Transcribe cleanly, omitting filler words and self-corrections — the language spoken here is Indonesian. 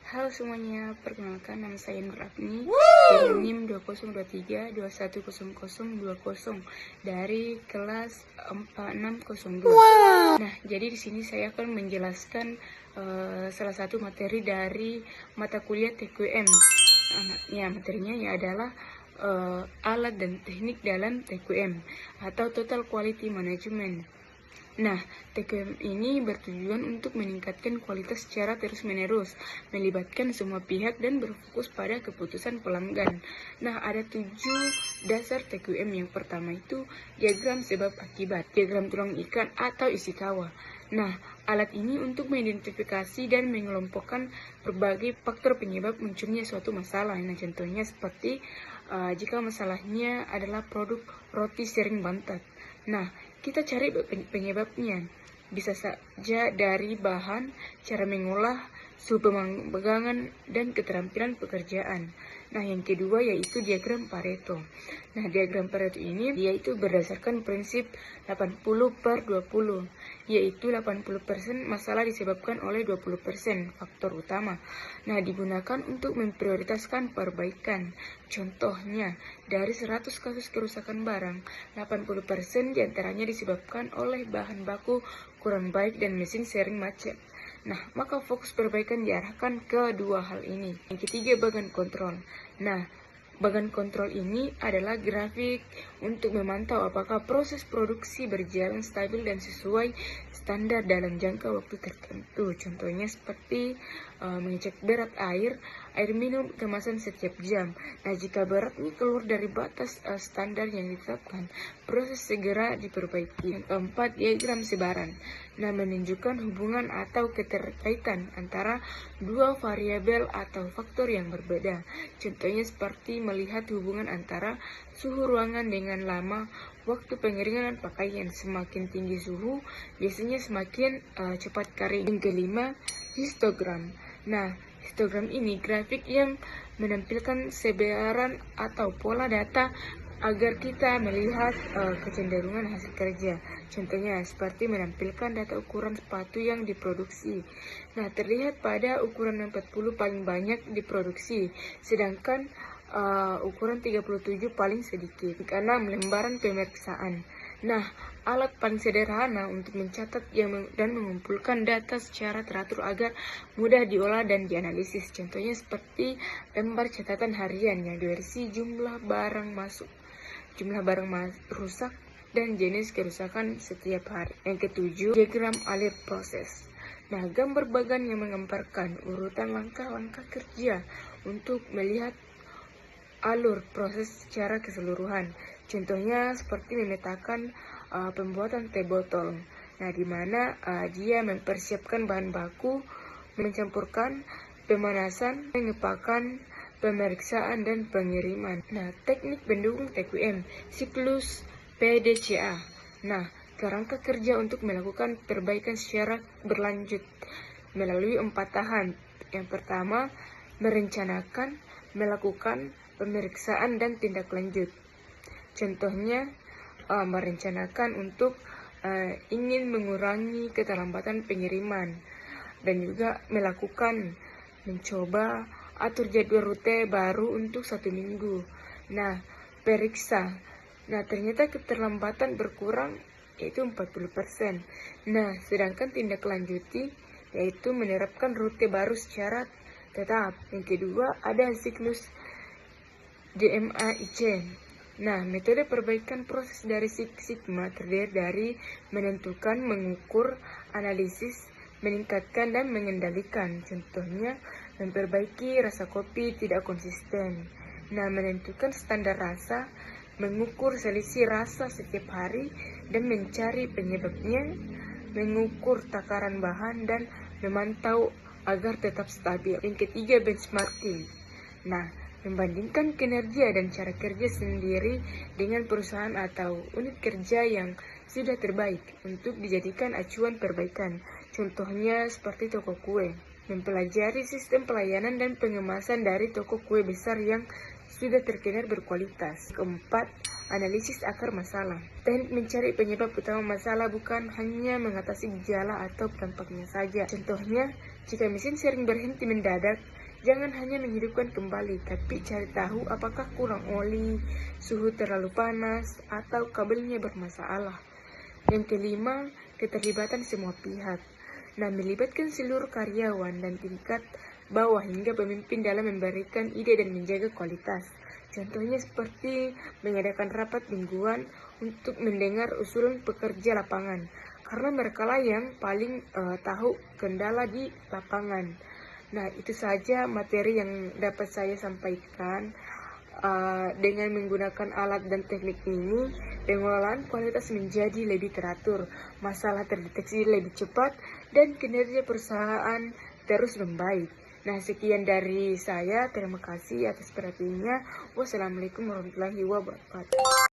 Halo semuanya, perkenalkan nama saya Nur Agni dengan NIM 2023210020 dari kelas 4602. Nah, jadi di sini saya akan menjelaskan salah satu materi dari mata kuliah TQM. Ya, materinya adalah alat dan teknik dalam TQM atau Total Quality Management. Nah, TQM ini bertujuan untuk meningkatkan kualitas secara terus-menerus, melibatkan semua pihak dan berfokus pada keputusan pelanggan. Nah, ada 7 dasar TQM. Yang pertama itu diagram sebab akibat, diagram tulang ikan atau Ishikawa. Nah, alat ini untuk mengidentifikasi dan mengelompokkan berbagai faktor penyebab munculnya suatu masalah. Nah, contohnya seperti jika masalahnya adalah produk roti sering bantat. Nah, kita cari penyebabnya. Bisa saja dari bahan, cara mengolah, suhu pemegangan, dan keterampilan pekerjaan. Nah, yang kedua yaitu diagram Pareto. Nah, diagram Pareto ini yaitu berdasarkan prinsip 80/20, yaitu 80% masalah disebabkan oleh 20% faktor utama. Nah, digunakan untuk memprioritaskan perbaikan. Contohnya, dari 100 kasus kerusakan barang, 80% diantaranya disebabkan oleh bahan baku kurang baik dan mesin sering macet. Nah, maka fokus perbaikan diarahkan ke dua hal ini. Yang ketiga, bagan kontrol. Nah, bagan kontrol ini adalah grafik untuk memantau apakah proses produksi berjalan stabil dan sesuai standar dalam jangka waktu tertentu. Contohnya seperti mengecek berat air minum kemasan setiap jam. Nah, jika beratnya keluar dari batas standar yang ditetapkan, proses segera diperbaiki. Yang keempat, diagram sebaran. Nah, menunjukkan hubungan atau keterkaitan antara dua variabel atau faktor yang berbeda. Contohnya seperti melihat hubungan antara suhu ruangan dengan lama waktu pengeringan pakaian. Semakin tinggi suhu, biasanya semakin cepat kering. Yang kelima, histogram. Nah, histogram ini grafik yang menampilkan sebaran atau pola data agar kita melihat kecenderungan hasil kerja. Contohnya seperti menampilkan data ukuran sepatu yang diproduksi. Nah, terlihat pada ukuran 40 paling banyak diproduksi, sedangkan ukuran 37 paling sedikit karena lembaran pemeriksaan. Nah, alat paling sederhana untuk mencatat dan mengumpulkan data secara teratur agar mudah diolah dan dianalisis. Contohnya seperti lembar catatan harian yang diversijumlah barang masuk, jumlah barang rusak, dan jenis kerusakan setiap hari. Yang ketujuh, diagram alir proses. Nah, gambar bagan yang menggambarkan urutan langkah-langkah kerja untuk melihat alur proses secara keseluruhan. Contohnya seperti memetakan pembuatan teh botol. Nah, di mana dia mempersiapkan bahan baku, mencampurkan, pemanasan, pengepakan, pemeriksaan, dan pengiriman. Nah, teknik pendukung TQM, siklus PDCA. Nah, kerangka kerja untuk melakukan perbaikan secara berlanjut melalui 4 tahap. Yang pertama, merencanakan, melakukan pemeriksaan dan tindak lanjut. Contohnya, merencanakan untuk ingin mengurangi keterlambatan pengiriman, dan juga melakukan, mencoba atur jadwal rute baru untuk 1 minggu. Nah, periksa. Nah, ternyata keterlambatan berkurang yaitu 40%. Nah, sedangkan tindak lanjuti yaitu menerapkan rute baru secara tetap. Yang kedua, ada siklus DMAIC. Nah, metode perbaikan proses dari Six Sigma terdiri dari menentukan, mengukur, analisis, meningkatkan, dan mengendalikan. Contohnya, memperbaiki rasa kopi tidak konsisten. Nah, menentukan standar rasa, mengukur selisih rasa setiap hari, dan mencari penyebabnya, mengukur takaran bahan, dan memantau agar tetap stabil. Yang ketiga, benchmarking. Nah, membandingkan kinerja dan cara kerja sendiri dengan perusahaan atau unit kerja yang sudah terbaik untuk dijadikan acuan perbaikan. Contohnya seperti toko kue. Mempelajari sistem pelayanan dan pengemasan dari toko kue besar yang sudah terkenal berkualitas. Keempat, analisis akar masalah. Teknik mencari penyebab utama masalah bukan hanya mengatasi gejala atau dampaknya saja. Contohnya, Jika mesin sering berhenti mendadak, jangan hanya menghidupkan kembali, tapi cari tahu apakah kurang oli, suhu terlalu panas, atau kabelnya bermasalah. Yang kelima, keterlibatan semua pihak. Nah, melibatkan seluruh karyawan dan tingkat bawah hingga pemimpin dalam memberikan ide dan menjaga kualitas. Contohnya seperti mengadakan rapat mingguan untuk mendengar usulan pekerja lapangan, karena mereka lah yang paling tahu kendala di lapangan. Nah, itu saja materi yang dapat saya sampaikan. Dengan menggunakan alat dan teknik ini, pengelolaan kualitas menjadi lebih teratur, masalah terdeteksi lebih cepat, dan kinerja perusahaan terus membaik. Nah, sekian dari saya. Terima kasih atas perhatiannya. Wassalamualaikum warahmatullahi wabarakatuh.